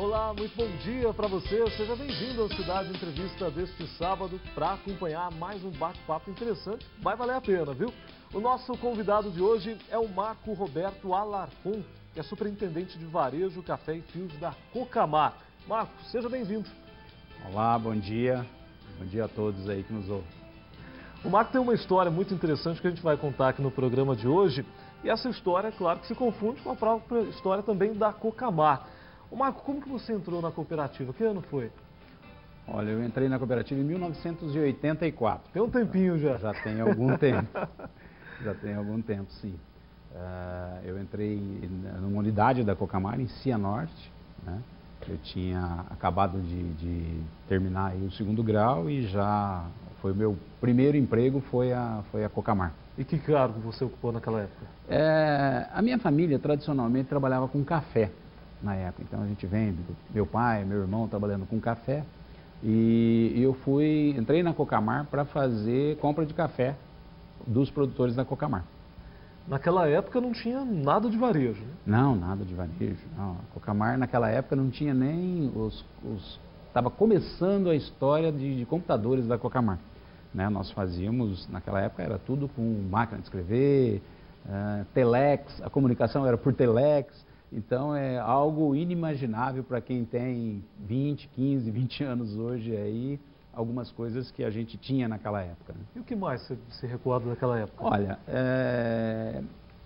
Olá, muito bom dia para você. Seja bem-vindo ao Cidade Entrevista deste sábado para acompanhar mais um bate-papo interessante. Vai valer a pena, viu? O nosso convidado de hoje é o Marco Roberto Alarcon, que é superintendente de varejo, café e fios da Cocamar. Marco, seja bem-vindo. Olá, bom dia. Bom dia a todos aí que nos ouvem. O Marco tem uma história muito interessante que a gente vai contar aqui no programa de hoje. E essa história, claro, que se confunde com a própria história também da Cocamar. Ô Marco, como que você entrou na cooperativa? Que ano foi? Olha, eu entrei na cooperativa em 1984. Tem um tempinho já. Já tem algum tempo. Já tem algum tempo, sim. Eu entrei numa unidade da Cocamar, em Cianorte, né? Eu tinha acabado de terminar aí o segundo grau e já foi o meu primeiro emprego, foi a Cocamar. E que cargo você ocupou naquela época? A minha família tradicionalmente trabalhava com café na época. Então a gente vem, meu pai, meu irmão trabalhando com café. E eu entrei na Cocamar para fazer compra de café dos produtores da Cocamar. Naquela época não tinha nada de varejo, né? Não, nada de varejo. Não. A Cocamar naquela época não tinha nem estava começando a história de computadores da Cocamar. Né? Nós fazíamos, naquela época era tudo com máquina de escrever, telex, a comunicação era por telex. Então é algo inimaginável para quem tem 20, 15, 20 anos hoje aí, algumas coisas que a gente tinha naquela época. Né? E o que mais você se recorda daquela época? Olha,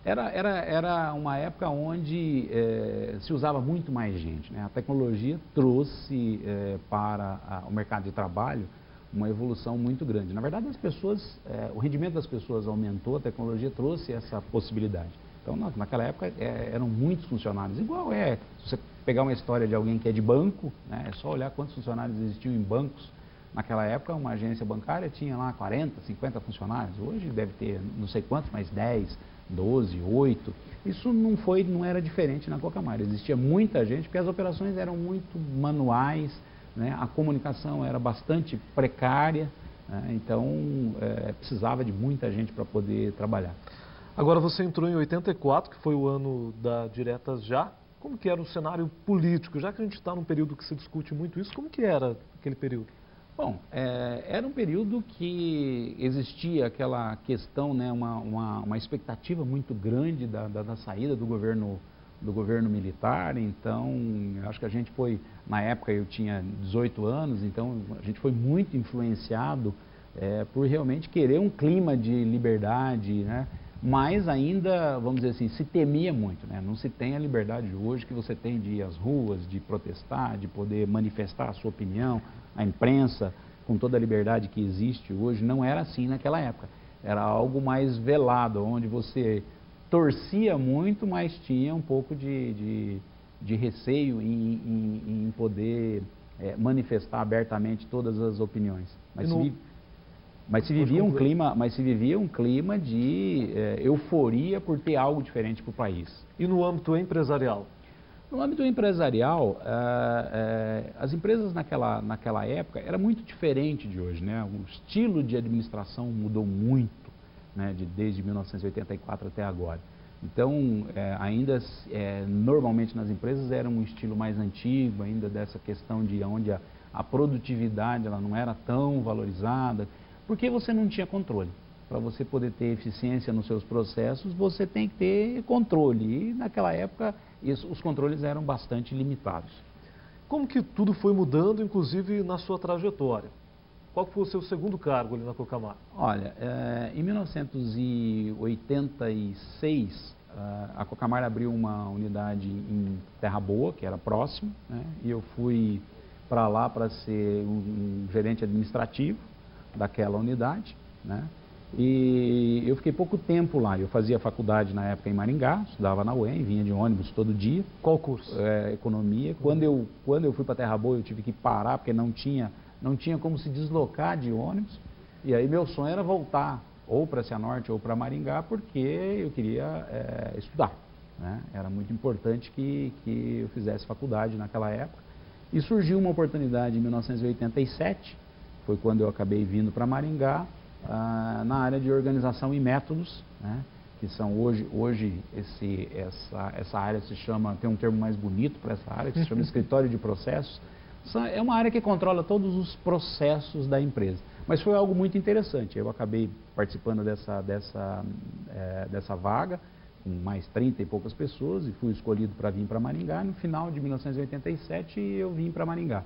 era uma época onde se usava muito mais gente. Né? A tecnologia trouxe para o mercado de trabalho uma evolução muito grande. Na verdade, o rendimento das pessoas aumentou, a tecnologia trouxe essa possibilidade. Então, naquela época, eram muitos funcionários. Igual se você pegar uma história de alguém que é de banco, né, é só olhar quantos funcionários existiam em bancos. Naquela época, uma agência bancária tinha lá 40, 50 funcionários. Hoje deve ter não sei quantos, mas 10, 12, 8. Isso não era diferente na Cocamar. Existia muita gente, porque as operações eram muito manuais, né, a comunicação era bastante precária, né, então precisava de muita gente para poder trabalhar. Agora você entrou em 84, que foi o ano da Diretas Já. Como que era o cenário político? Já que a gente está num período que se discute muito isso, como que era aquele período? Bom, era um período que existia aquela questão, né, uma expectativa muito grande da saída do governo militar. Então, eu acho que a gente foi, na época eu tinha 18 anos, então a gente foi muito influenciado por realmente querer um clima de liberdade, né? Mas ainda, vamos dizer assim, se temia muito, né? Não se tem a liberdade de hoje que você tem de ir às ruas, de protestar, de poder manifestar a sua opinião, a imprensa, com toda a liberdade que existe hoje. Não era assim naquela época. Era algo mais velado, onde você torcia muito, mas tinha um pouco de receio em poder manifestar abertamente todas as opiniões. Mas se vivia um clima de euforia por ter algo diferente para o país. E no âmbito empresarial? No âmbito empresarial, as empresas naquela época era muito diferente de hoje, né? O estilo de administração mudou muito, né, desde 1984 até agora. Então, normalmente nas empresas era um estilo mais antigo, ainda dessa questão de onde a produtividade ela não era tão valorizada, porque você não tinha controle. Para você poder ter eficiência nos seus processos, você tem que ter controle. E naquela época, os controles eram bastante limitados. Como que tudo foi mudando, inclusive na sua trajetória? Qual foi o seu segundo cargo ali na Cocamar? Olha, em 1986, a Cocamar abriu uma unidade em Terra Boa, que era próximo, né? E eu fui para lá para ser um gerente administrativo daquela unidade, né? E eu fiquei pouco tempo lá. Eu fazia faculdade na época em Maringá, estudava na UEM, vinha de ônibus todo dia. Qual curso? Economia. Quando eu fui para Terra Boa, eu tive que parar, porque não tinha como se deslocar de ônibus. E aí meu sonho era voltar ou para Cianorte ou para Maringá, porque eu queria estudar, né? Era muito importante que eu fizesse faculdade naquela época. E surgiu uma oportunidade em 1987, foi quando eu acabei vindo para Maringá, na área de organização e métodos, né? que são hoje essa área se chama, tem um termo mais bonito para essa área, que se chama escritório de processos. É uma área que controla todos os processos da empresa. Mas foi algo muito interessante. Eu acabei participando dessa vaga, com mais 30 e poucas pessoas, e fui escolhido para vir para Maringá. No final de 1987, eu vim para Maringá.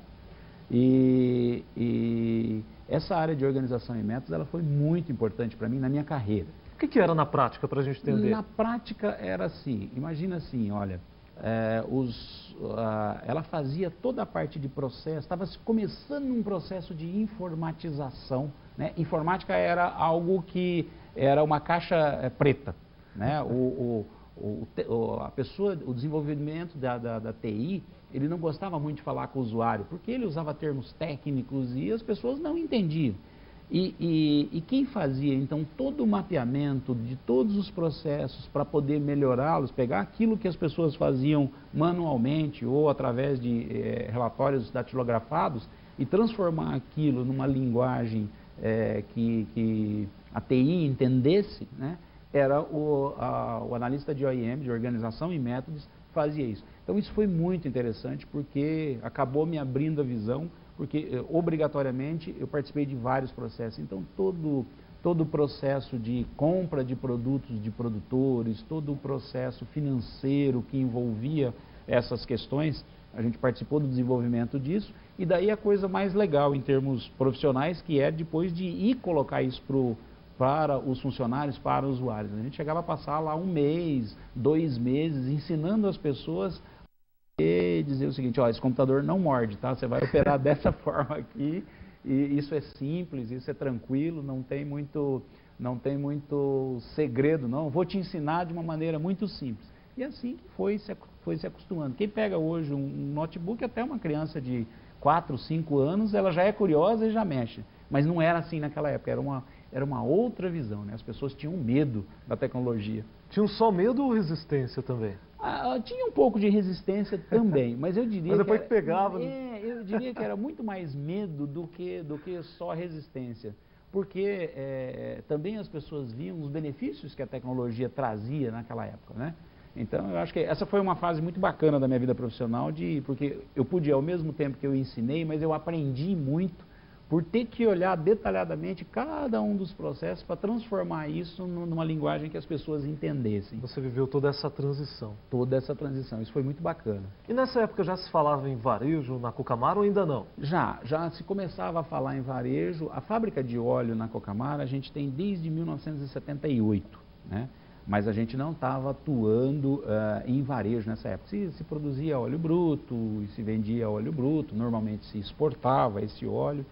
E essa área de organização e métodos, ela foi muito importante para mim na minha carreira. O que era na prática, para a gente entender? Na prática era assim, imagina assim, olha, ela fazia toda a parte de processo, estava começando um processo de informatização, né? Informática era algo que era uma caixa preta, né? A pessoa, o desenvolvimento da TI, ele não gostava muito de falar com o usuário, porque ele usava termos técnicos e as pessoas não entendiam. E quem fazia, então, todo o mapeamento de todos os processos para poder melhorá-los, pegar aquilo que as pessoas faziam manualmente ou através de relatórios datilografados e transformar aquilo numa linguagem que a TI entendesse, né? Era o analista de OIM, de organização e métodos, fazia isso. Então isso foi muito interessante porque acabou me abrindo a visão, porque obrigatoriamente eu participei de vários processos. Então todo o processo de compra de produtos de produtores, todo o processo financeiro que envolvia essas questões, a gente participou do desenvolvimento disso. E daí a coisa mais legal em termos profissionais, que é depois de ir colocar isso para os funcionários, para os usuários. A gente chegava a passar lá 1 mês, 2 meses, ensinando as pessoas e dizer o seguinte: ó, esse computador não morde, tá? Você vai operar dessa forma aqui, e isso é simples, isso é tranquilo, não tem muito segredo, não. Vou te ensinar de uma maneira muito simples. E assim que foi se acostumando. Quem pega hoje um notebook, até uma criança de 4, 5 anos, ela já é curiosa e já mexe. Mas não era assim naquela época, era uma outra visão, né? As pessoas tinham medo da tecnologia. Tinham só medo ou resistência também? Tinha um pouco de resistência também, mas eu diria mas depois que pegava... eu diria que era muito mais medo do que só resistência. Porque também as pessoas viam os benefícios que a tecnologia trazia naquela época, né? Então eu acho que essa foi uma fase muito bacana da minha vida profissional, porque eu pude, ao mesmo tempo que eu ensinei, mas eu aprendi muito por ter que olhar detalhadamente cada um dos processos para transformar isso numa linguagem que as pessoas entendessem. Você viveu toda essa transição. Toda essa transição, isso foi muito bacana. E nessa época já se falava em varejo na Cocamar ou ainda não? Já se começava a falar em varejo. A fábrica de óleo na Cocamar a gente tem desde 1978, né? Mas a gente não estava atuando em varejo nessa época. Se produzia óleo bruto e se vendia óleo bruto, normalmente se exportava esse óleo.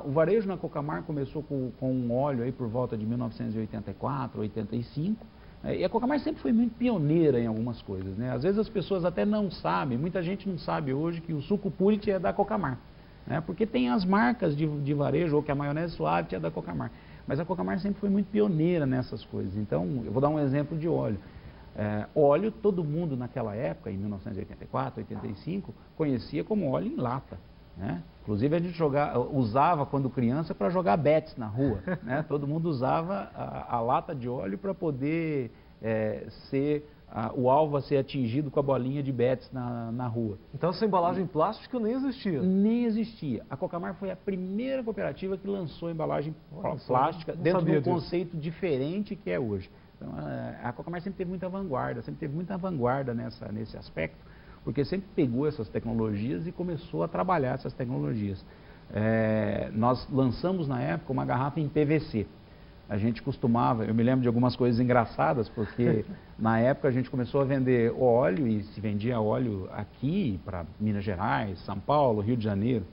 O varejo na Cocamar começou com um óleo aí por volta de 1984, 85, e a Cocamar sempre foi muito pioneira em algumas coisas, né? Às vezes as pessoas até não sabem, muita gente não sabe hoje que o suco Purity é da Cocamar, né? Porque tem as marcas de varejo, ou que a maionese suave é da Cocamar, mas a Cocamar sempre foi muito pioneira nessas coisas. Então, eu vou dar um exemplo de óleo. Óleo, todo mundo naquela época, em 1984, 85, conhecia como óleo em lata, né? Inclusive a gente usava quando criança para jogar bets na rua, né? Todo mundo usava a lata de óleo para poder o alvo a ser atingido com a bolinha de bets na rua. Então essa embalagem plástica nem existia? Nem existia. A Cocamar foi a primeira cooperativa que lançou embalagem plástica dentro de um conceito diferente que é hoje. Então, a Cocamar sempre teve muita vanguarda nesse aspecto, porque sempre pegou essas tecnologias e começou a trabalhar essas tecnologias. Nós lançamos na época uma garrafa em PVC. A gente costumava, eu me lembro de algumas coisas engraçadas, porque na época a gente começou a vender óleo e se vendia óleo aqui para Minas Gerais, São Paulo, Rio de Janeiro.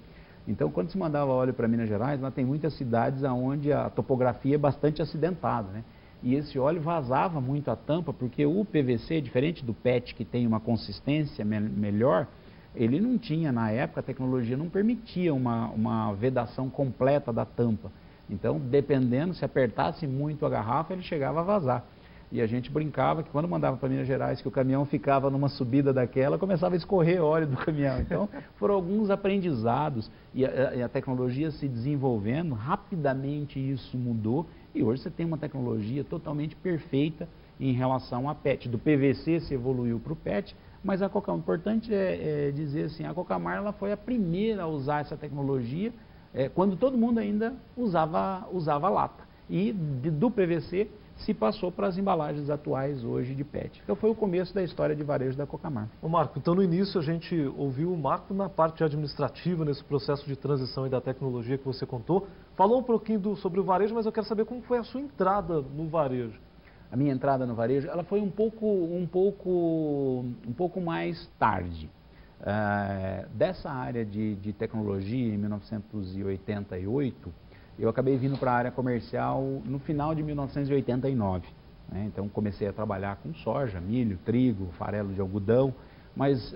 Então quando se mandava óleo para Minas Gerais, lá tem muitas cidades onde a topografia é bastante acidentada, né? E esse óleo vazava muito a tampa, porque o PVC, diferente do PET, que tem uma consistência melhor, ele não tinha, na época, a tecnologia não permitia uma vedação completa da tampa. Então, dependendo, se apertasse muito a garrafa, ele chegava a vazar. E a gente brincava que quando mandava para Minas Gerais, que o caminhão ficava numa subida daquela, começava a escorrer óleo do caminhão. Então, foram alguns aprendizados e a tecnologia se desenvolvendo, rapidamente isso mudou. E hoje você tem uma tecnologia totalmente perfeita em relação a PET. Do PVC se evoluiu para o PET, mas o importante é dizer assim, a Cocamar ela foi a primeira a usar essa tecnologia quando todo mundo ainda usava lata. E do PVC se passou para as embalagens atuais hoje de PET. Então foi o começo da história de varejo da Cocamar. Ô Marco, então no início a gente ouviu o Marco na parte administrativa, nesse processo de transição e da tecnologia que você contou. Falou um pouquinho sobre o varejo, mas eu quero saber como foi a sua entrada no varejo. A minha entrada no varejo, ela foi um pouco mais tarde. Dessa área de tecnologia, em 1988, eu acabei vindo para a área comercial no final de 1989. Né? Então comecei a trabalhar com soja, milho, trigo, farelo de algodão, mas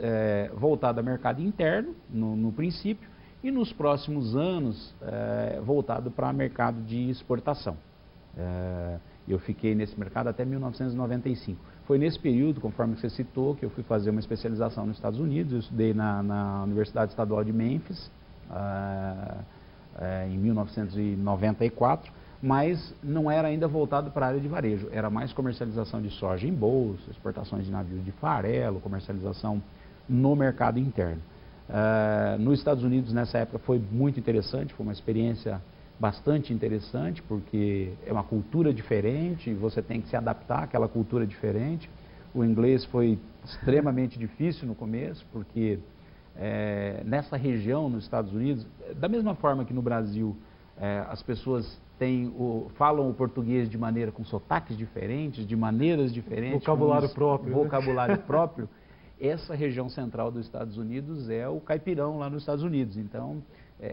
voltado ao mercado interno no princípio e nos próximos anos voltado para mercado de exportação. Eu fiquei nesse mercado até 1995. Foi nesse período, conforme você citou, que eu fui fazer uma especialização nos Estados Unidos. Eu estudei na Universidade Estadual de Memphis, em 1994, mas não era ainda voltado para a área de varejo. Era mais comercialização de soja em bolsa, exportações de navios de farelo, comercialização no mercado interno. Nos Estados Unidos, nessa época, foi muito interessante, foi uma experiência bastante interessante, porque é uma cultura diferente, você tem que se adaptar àquela cultura diferente. O inglês foi extremamente difícil no começo, porque nessa região, nos Estados Unidos, da mesma forma que no Brasil, as pessoas falam o português de maneira com sotaques diferentes, de maneiras diferentes. Vocabulário próprio. Vocabulário próprio. Essa região central dos Estados Unidos é o caipirão lá nos Estados Unidos. Então,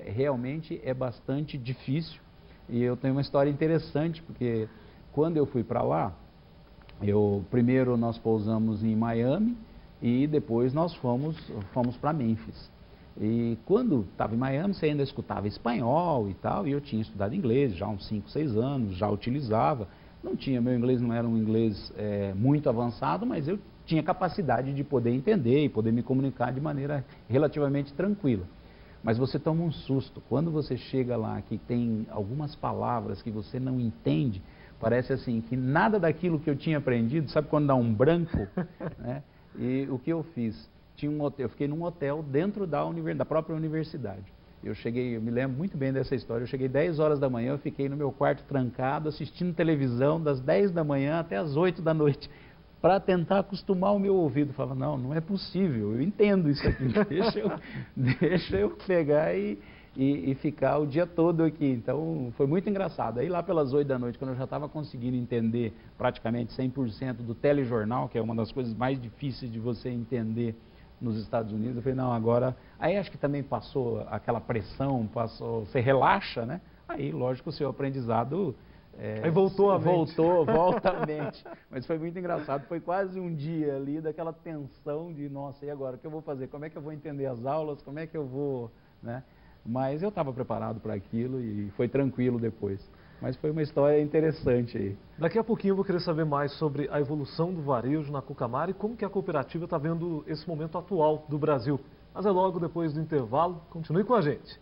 realmente é bastante difícil. E eu tenho uma história interessante, porque quando eu fui para lá, primeiro nós pousamos em Miami e depois nós fomos para Memphis. E quando estava em Miami, você ainda escutava espanhol e tal, e eu tinha estudado inglês já há uns 5, 6 anos, já utilizava. Meu inglês não era um inglês muito avançado, mas eu tinha capacidade de poder entender e poder me comunicar de maneira relativamente tranquila. Mas você toma um susto. Quando você chega lá, que tem algumas palavras que você não entende, parece assim, que nada daquilo que eu tinha aprendido, sabe quando dá um branco? Né? E o que eu fiz? Eu fiquei num hotel dentro da própria universidade. Eu me lembro muito bem dessa história, eu cheguei 10 horas da manhã, eu fiquei no meu quarto trancado, assistindo televisão das 10 da manhã até as 8 da noite, para tentar acostumar o meu ouvido. Falava, não é possível, eu entendo isso aqui, deixa eu pegar e ficar o dia todo aqui. Então, foi muito engraçado. Aí lá pelas 8 da noite, quando eu já estava conseguindo entender praticamente 100% do telejornal, que é uma das coisas mais difíceis de você entender nos Estados Unidos, eu falei, não, agora... Aí acho que também passou aquela pressão, você relaxa, né? Aí, lógico, o seu aprendizado... Aí volta a mente. Mas foi muito engraçado, foi quase um dia ali daquela tensão de, nossa, e agora, o que eu vou fazer? Como é que eu vou entender as aulas? Como é que eu vou... né? Mas eu estava preparado para aquilo e foi tranquilo depois. Mas foi uma história interessante aí. Daqui a pouquinho eu vou querer saber mais sobre a evolução do varejo na Cocamar e como que a cooperativa está vendo esse momento atual do Brasil. Mas é logo depois do intervalo. Continue com a gente.